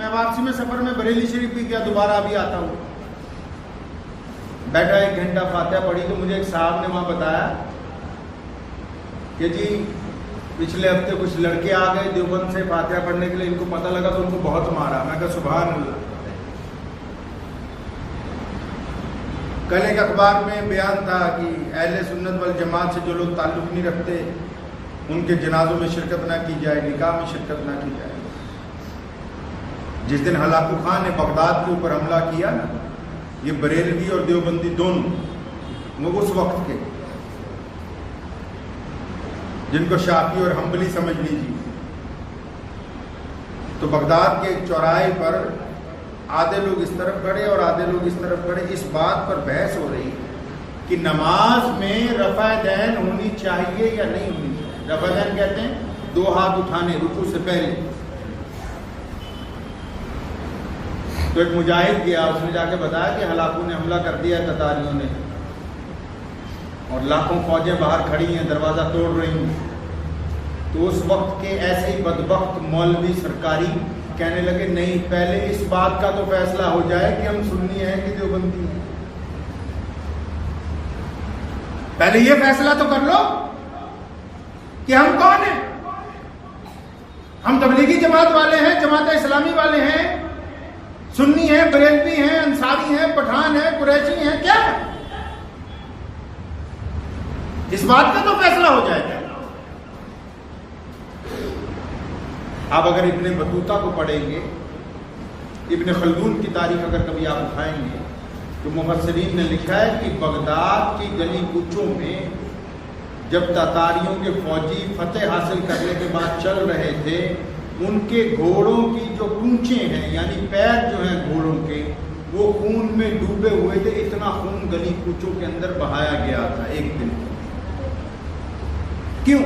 میں واپسی میں سفر میں بریلی شریف بھی گیا, دوبارہ ابھی آتا ہوں. بیٹھا 1 گھنٹہ فاتحہ پڑھی تو مجھے ایک صاحب نے وہاں بتایا کہ جی پچھلے ہفتے کچھ لڑکے آ گئے دیوبند سے فاتحہ پڑھنے کے لیے, ان کو پتہ لگا تو ان کو بہت مارا. میں کہا سبحان اللہ. کل ایک اخبار میں بیان تھا کہ اہل سنت والجماعت سے جو لوگ تعلق نہیں رکھتے ان کے جنازوں میں شرکت نہ کی جائے, نکاح میں شرکت نہ کی جائے. جس دن ہلاکو خان نے بغداد کے اوپر حملہ کیا نا, یہ بریلوی اور دیوبندی دونوں وہ اس وقت کے جن کو شافعی اور حنبلی سمجھ لیجیے, تو بغداد کے چوراہے پر آدھے لوگ اس طرف کھڑے اور آدھے لوگ اس طرف کھڑے. اس بات پر بحث ہو رہی ہے کہ نماز میں رفع دین ہونی چاہیے یا نہیں ہونی چاہیے. رفع دین کہتے ہیں 2 ہاتھ اٹھانے رکوع سے پہلے. تو ایک مجاہد گیا, اس نے جا کے بتایا کہ ہلاکو نے حملہ کر دیا ہے تتاریوں نے, اور لاکھوں فوجیں باہر کھڑی ہیں, دروازہ توڑ رہی ہیں. تو اس وقت کے ایسے ہی بدبخت مولوی سرکاری کہنے لگے نہیں, پہلے اس بات کا تو فیصلہ ہو جائے کہ ہم سنی ہیں کہ دیوبندی ہیں. پہلے یہ فیصلہ تو کر لو کہ ہم کون ہیں. ہم تبلیغی جماعت والے ہیں, جماعت اسلامی والے ہیں, سنی ہیں, بریلوی ہیں, انصاری ہیں, پٹھان ہیں, قریشی ہیں, کیا ہے؟ اس بات کا تو فیصلہ ہو جائے گا. آپ اگر ابن بطوطہ کو پڑھیں گے, ابن خلدون کی تاریخ اگر کبھی آپ اٹھائیں گے, تو مفسرین نے لکھا ہے کہ بغداد کی گلی کوچوں میں جب تاتاریوں کے فوجی فتح حاصل کرنے کے بعد چل رہے تھے, ان کے گھوڑوں کی جو پونچھیں ہیں یعنی پیر جو ہیں گھوڑوں کے, وہ خون میں ڈوبے ہوئے تھے. اتنا خون گلی کوچوں کے اندر بہایا گیا تھا ایک دن. کیوں؟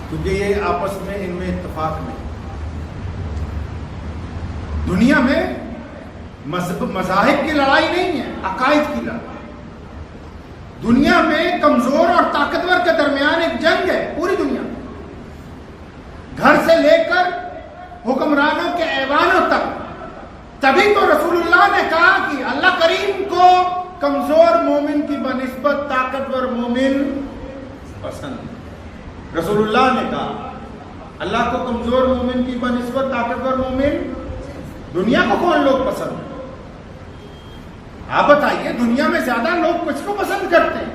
کیونکہ یہ آپس میں ان میں اتفاق نہیں. دنیا میں مذاہب کی لڑائی نہیں ہے, عقائد کی لڑائی. دنیا میں کمزور اور طاقتور کے درمیان ایک جنگ ہے پوری دنیا میں, گھر سے لے کر حکمرانوں کے ایوانوں تک. تبھی تو رسول اللہ نے کہا کہ اللہ کریم کو کمزور مومن کی بنسبت طاقتور مومن پسند ہے. رسول اللہ نے کہا اللہ کو کمزور مومن کی بنسبت طاقتور مومن. دنیا کو کون لوگ پسند ہیں؟ آپ بتائیے, دنیا میں زیادہ لوگ کس کو پسند کرتے ہیں؟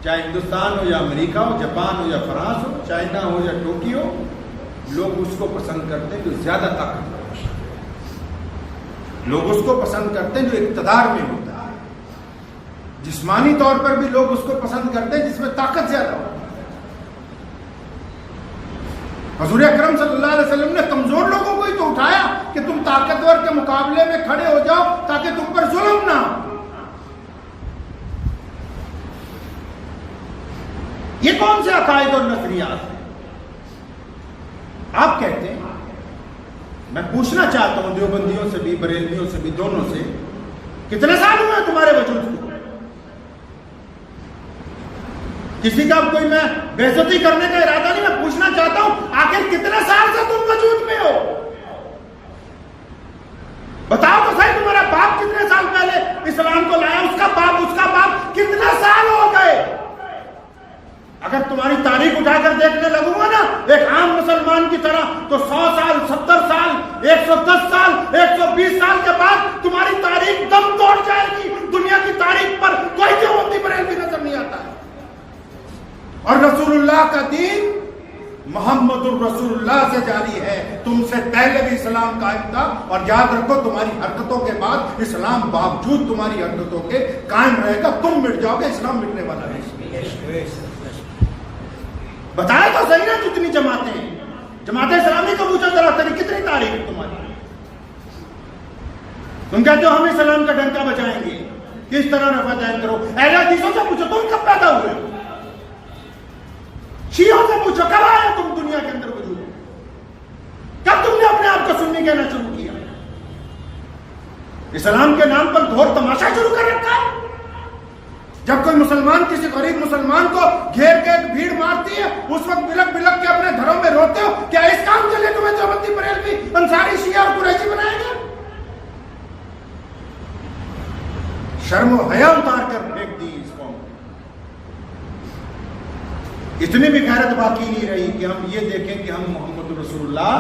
چاہے ہندوستان ہو یا امریکہ ہو, جاپان ہو یا فرانس ہو, چائنا ہو یا ٹوکیو, لوگ اس کو پسند کرتے ہیں جو زیادہ طاقتور ہے. لوگ اس کو پسند کرتے ہیں جو اقتدار میں ہوتا ہے. جسمانی طور پر بھی لوگ اس کو پسند کرتے ہیں جس میں طاقت زیادہ ہو. حضور اکرم صلی اللہ علیہ وسلم نے کمزور لوگوں کو ہی تو اٹھایا کہ تم طاقتور کے مقابلے میں کھڑے ہو جاؤ تاکہ تم پر ظلم نہ ہو. یہ کون سے عقائد اور نظریات ہیں؟ آپ کہتے ہیں, میں پوچھنا چاہتا ہوں دیوبندیوں سے بھی, بریلویوں سے بھی, دونوں سے, کتنے سال ہوئے تمہارے وجود کو؟ کسی کا کوئی میں بے عزتی کرنے کا ارادہ نہیں, میں پوچھنا چاہتا ہوں آخر کتنے سال سے تم وجود میں ہو؟ بتاؤ تو صحیح, تمہارا باپ کتنے سال پہلے اسلام کو لایا, اس کا باپ کتنے سال ہو گئے؟ اگر تمہاری تاریخ اٹھا کر دیکھنے لگوں گا نا ایک عام مسلمان کی طرح, تو 100 سال, 70 سال, 110 سال, 120 سال کے بعد تمہاری تاریخ دم توڑ جائے گی. دنیا کی تاریخ پر کوئی دیوبندی بریلوی نظر نہیں آتا ہے. اور رسول اللہ کا دین محمد الرسول اللہ سے جاری ہے. تم سے پہلے بھی اسلام قائم تھا, اور یاد رکھو تمہاری حرکتوں کے بعد اسلام باوجود تمہاری حرکتوں کے قائم رہے گا. تم مٹ جاؤ گے, اسلام مٹنے والا نہیں. بتایا تو صحیح نا کتنی جماعتیں ہیں. جماعت اسلامی کو پوچھا ذرا کتنی تاریخ ہے تمہاری؟ تم کہتے ہو ہم اسلام کا ڈنکا بچائیں گے, کس طرح رفع دین کرو. اہل حدیثوں سے پوچھو تم کب پیدا ہوئے, شیعوں سے پوچھو کب آئے تم دنیا کے اندر وجود, کب تم نے اپنے آپ کو سنی کہنا شروع کیا؟ اسلام کے نام پر گھور تماشا شروع کر رکھا ہے. جب کوئی مسلمان کسی غریب مسلمان کو گھیر کے بھیڑ مارتی ہے, اس وقت بلک بلک کے اپنے گھروں میں روتے ہو کہ شرم و حیا اتار کر پھینک دی اس قوم کو. اتنی بھی غیرت باقی نہیں رہی کہ ہم یہ دیکھیں کہ ہم محمد رسول اللہ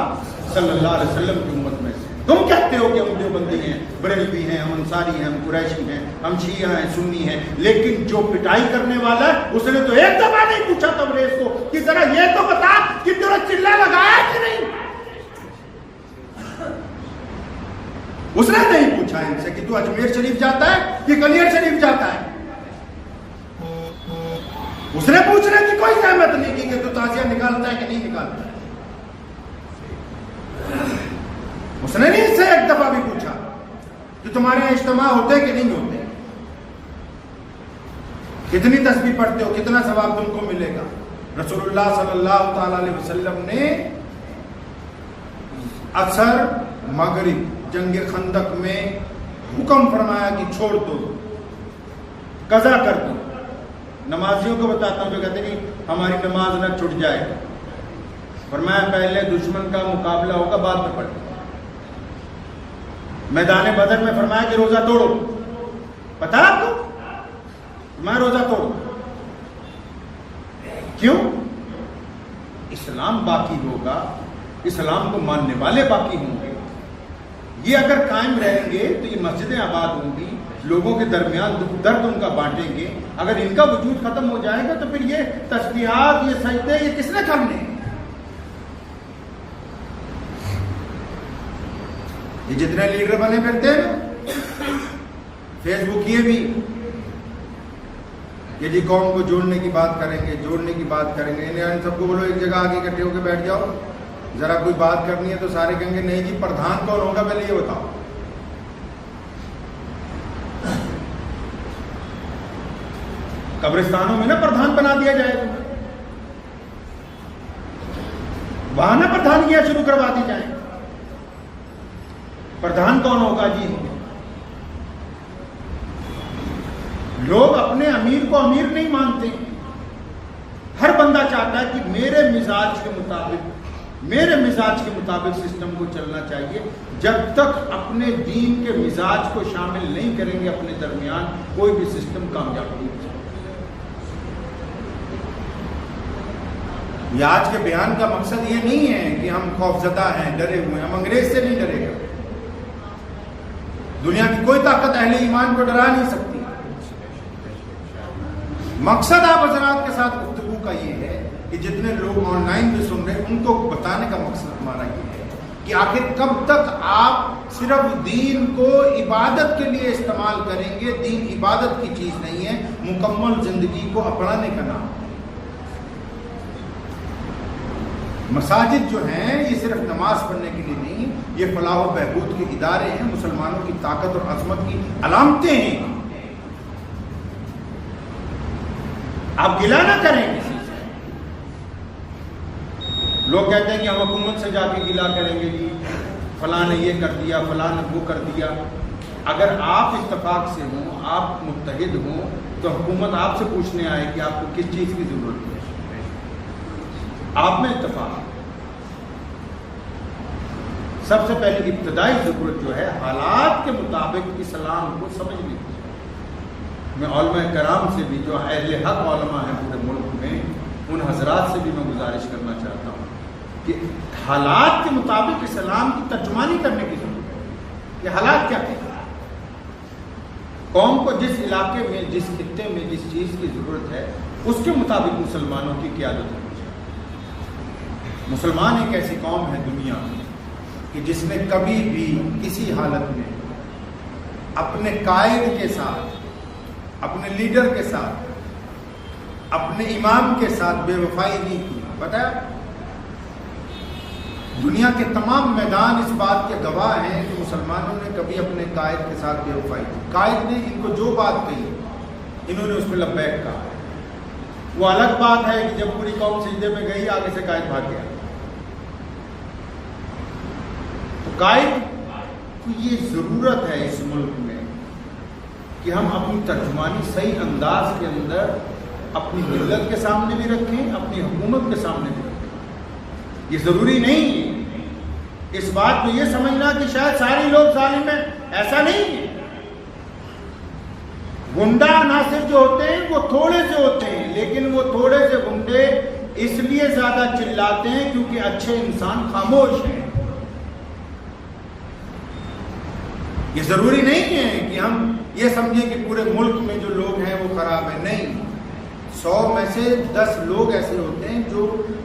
صلی اللہ علیہ وسلم کی امت میں سے. تم کہتے ہو کہ ہم دیوبندی ہیں، بریلوی ہیں، ہم انصاری ہیں، ہم قریشی ہیں، ہم شیعہ ہیں، سنی ہیں، لیکن جو پٹائی کرنے والا ہے اس نے تو ایک دفعہ نہیں پوچھا تبریز کو کہ ذرا یہ تو بتا کہ تیرا چلہ لگایا کہ نہیں. اس نے نہیں پوچھا ان سے کہ تو اجمیر شریف جاتا ہے کہ کلیر شریف جاتا ہے. اس نے پوچھنے کی کوئی زحمت نہیں کی کہ تو تازیہ نکالتا ہے کہ نہیں نکالتا ہے. اس نے نہیں اس سے ایک دفعہ بھی پوچھا کہ تمہارے یہاں اجتماع ہوتے کہ نہیں ہوتے، کتنی تسبیح پڑھتے ہو، کتنا ثواب تم کو ملے گا. رسول اللہ صلی اللہ تعالی علیہ وسلم نے اثر مغرب جنگ خندق میں حکم فرمایا کہ چھوڑ دو، قضا کر دو. نمازیوں کو بتاتا ہوں جو کہتے ہیں کہ ہماری نماز نہ چھوٹ جائے، فرمایا پہلے دشمن کا مقابلہ ہوگا بعد میں پڑھو. میدان بدر میں فرمایا کہ روزہ توڑو، پتا آپ کو؟ میں روزہ توڑو. کیوں؟ اسلام باقی ہوگا، اسلام کو ماننے والے باقی ہوں گے. یہ اگر قائم رہیں گے تو یہ مسجدیں آباد ہوں گی، لوگوں کے درمیان دکھ درد ان کا بانٹیں گے. اگر ان کا وجود ختم ہو جائے گا تو پھر یہ تسبیحات، یہ سجدے، یہ کس نے کرنے ہیں؟ یہ جتنے لیڈر بنے پھرتے ہیں فیس بک یہ بھی کہ جی قوم کو جوڑنے کی بات کریں گے، جوڑنے کی بات کریں گے. ان سب کو بولو ایک جگہ آگے اکٹھے ہو کے بیٹھ جاؤ، ذرا کوئی بات کرنی ہے تو سارے کہیں گے نہیں جی پردھان کون ہوگا پہلے یہ بتاؤ. قبرستانوں میں نا پردھان بنا دیا جائے گا، وہاں نا پردھانیاں شروع کروا دی جائیں. پردھان کون ہوگا جی؟ لوگ اپنے امیر کو امیر نہیں مانتے. ہر بندہ چاہتا ہے کہ میرے مزاج کے مطابق سسٹم کو چلنا چاہیے. جب تک اپنے دین کے مزاج کو شامل نہیں کریں گے اپنے درمیان، کوئی بھی سسٹم کامیاب نہیں ہو سکتا. یہ آج کے بیان کا مقصد یہ نہیں ہے کہ ہم خوفزدہ ہیں، ڈرے ہوئے ہیں. ہم انگریز سے نہیں ڈرے گا. دنیا کی کوئی طاقت اہل ایمان کو ڈرا نہیں سکتی. مقصد آپ حضرات کے ساتھ گفتگو کا یہ ہے کہ جتنے لوگ آن لائن بھی سن رہے ہیں ان کو بتانے کا مقصد ہمارا یہ ہے کہ آخر کب تک آپ صرف دین کو عبادت کے لیے استعمال کریں گے. دین عبادت کی چیز نہیں ہے، مکمل زندگی کو اپنانے کا نام. مساجد جو ہیں یہ صرف نماز پڑھنے کے لیے نہیں، یہ فلاح و بہبود کے ادارے ہیں، مسلمانوں کی طاقت اور عظمت کی علامتیں ہیں. آپ گلہ نہ کریں کسی سے. لوگ کہتے ہیں کہ ہم حکومت سے جا کے گلہ کریں گے جی فلاں نے یہ کر دیا، فلاں نے وہ کر دیا. اگر آپ اتفاق سے ہوں، آپ متحد ہوں، تو حکومت آپ سے پوچھنے آئے کہ آپ کو کس چیز کی ضرورت ہے. آپ میں اتفاق. سب سے پہلے ابتدائی ضرورت جو ہے حالات کے مطابق اسلام کو سمجھنے کی. میں علماء کرام سے بھی جو اہل حق علماء ہیں پورے ملک میں، ان حضرات سے بھی میں گزارش کرنا چاہتا ہوں کہ حالات کے مطابق اسلام کی ترجمانی کرنے کی ضرورت ہے کہ حالات کیا کہتے ہیں. قوم کو جس علاقے میں، جس خطے میں جس چیز کی ضرورت ہے اس کے مطابق مسلمانوں کی قیادت ہونی چاہیے. مسلمان ایک ایسی قوم ہے دنیا میں کہ جس نے کبھی بھی کسی حالت میں اپنے قائد کے ساتھ، اپنے لیڈر کے ساتھ، اپنے امام کے ساتھ بے وفائی نہیں کی. پتہ ہے دنیا کے تمام میدان اس بات کے گواہ ہیں کہ مسلمانوں نے کبھی اپنے قائد کے ساتھ بے وفائی کی. قائد نے ان کو جو بات کہی انہوں نے اس پہ لبیک کہا. وہ الگ بات ہے کہ جب پوری قوم سجدے میں گئی آگے سے قائد بھاگ گیا. تو قائد کو یہ ضرورت ہے اس ملک میں کہ ہم اپنی ترجمانی صحیح انداز کے اندر اپنی ملت کے سامنے بھی رکھیں، اپنی حکومت کے سامنے بھی رکھیں. یہ ضروری نہیں ہے اس بات کو یہ سمجھنا کہ شاید سارے لوگ ظالم ہیں، ایسا نہیں ہے. گنڈا عناصر جو ہوتے ہیں وہ تھوڑے سے ہوتے ہیں، لیکن وہ تھوڑے سے گنڈے اس لیے زیادہ چلاتے ہیں کیونکہ اچھے انسان خاموش ہیں۔ یہ ضروری نہیں ہے کہ ہم یہ سمجھیں کہ پورے ملک میں جو لوگ ہیں وہ خراب ہیں، نہیں، 100 میں سے 10 لوگ ایسے ہوتے ہیں جو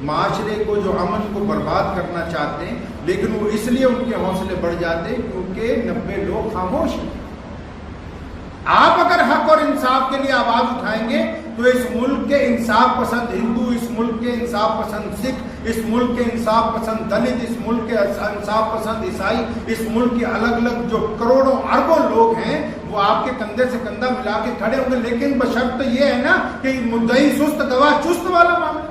معاشرے کو، جو امن کو برباد کرنا چاہتے ہیں، لیکن وہ اس لیے ان کے حوصلے بڑھ جاتے ہیں کیونکہ 90 لوگ خاموش ہیں۔ آپ اگر حق اور انصاف کے لیے آواز اٹھائیں گے تو اس ملک کے انصاف پسند ہندو، اس ملک کے انصاف پسند سکھ، اس ملک کے انصاف پسند دلت، اس ملک کے انصاف پسند عیسائی، اس ملک کے الگ الگ جو کروڑوں اربوں لوگ ہیں وہ آپ کے کندھے سے کندھا ملا کے کھڑے ہوں گے، لیکن بشرط یہ ہے نا کہ مدعی سست گواہ چست والا معاملہ۔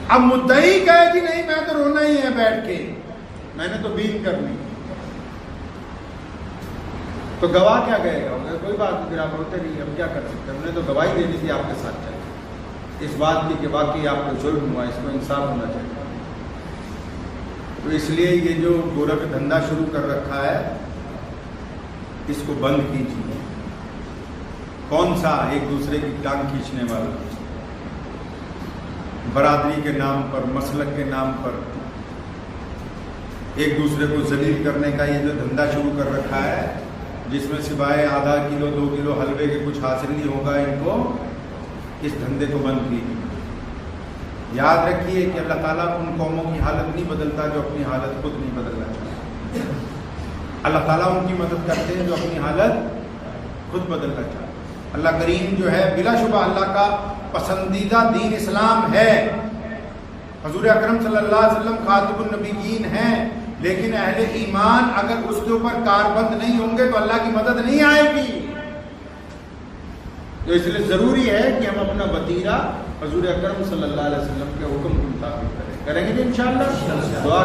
اب مدعی کہے جی نہیں میں تو رونا ہی ہے بیٹھ کے، میں نے تو بین کرنی، تو گواہ کیا کہے گا؟ کوئی بات نہیں، پھر آپ روتے نہیں، ہم کیا کر سکتے ہیں، ہم نے تو گواہی دینی تھی آپ کے ساتھ چلے، اس بات کی کہ واقعی آپ کو ظلم ہوا، اس کو انصاف ہونا چاہیے۔ تو اس لیے یہ جو گورکھ دھندا شروع کر رکھا ہے اس کو بند کیجیے۔ کون سا ایک دوسرے کی ٹانگ کھینچنے والا، برادری کے نام پر، مسلک کے نام پر ایک دوسرے کو ذلیل کرنے کا یہ جو دھندا شروع کر رکھا ہے، جس میں سوائے آدھا کلو 2 کلو حلوے کے کچھ حاصل نہیں ہوگا، ان کو اس دھندے کو بند کیجیے۔ یاد رکھیے کہ اللہ تعالیٰ ان قوموں کی حالت نہیں بدلتا جو اپنی حالت خود نہیں بدلنا چاہتے، اللہ تعالیٰ ان کی مدد کرتے ہیں جو اپنی حالت خود بدلنا چاہتے ہیں۔ اللہ کریم جو ہے بلا شبہ اللہ کا پسندیدہ دین اسلام ہے، حضور اکرم صلی اللہ علیہ وسلم خاتم النبیین ہیں، لیکن اہل ایمان اگر اس کے اوپر کاربند نہیں ہوں گے تو اللہ کی مدد نہیں آئے گی۔ تو اس لیے ضروری ہے کہ ہم اپنا وتیرہ حضور اکرم صلی اللہ علیہ وسلم کے حکم کے مطابق کریں گے انشاءاللہ۔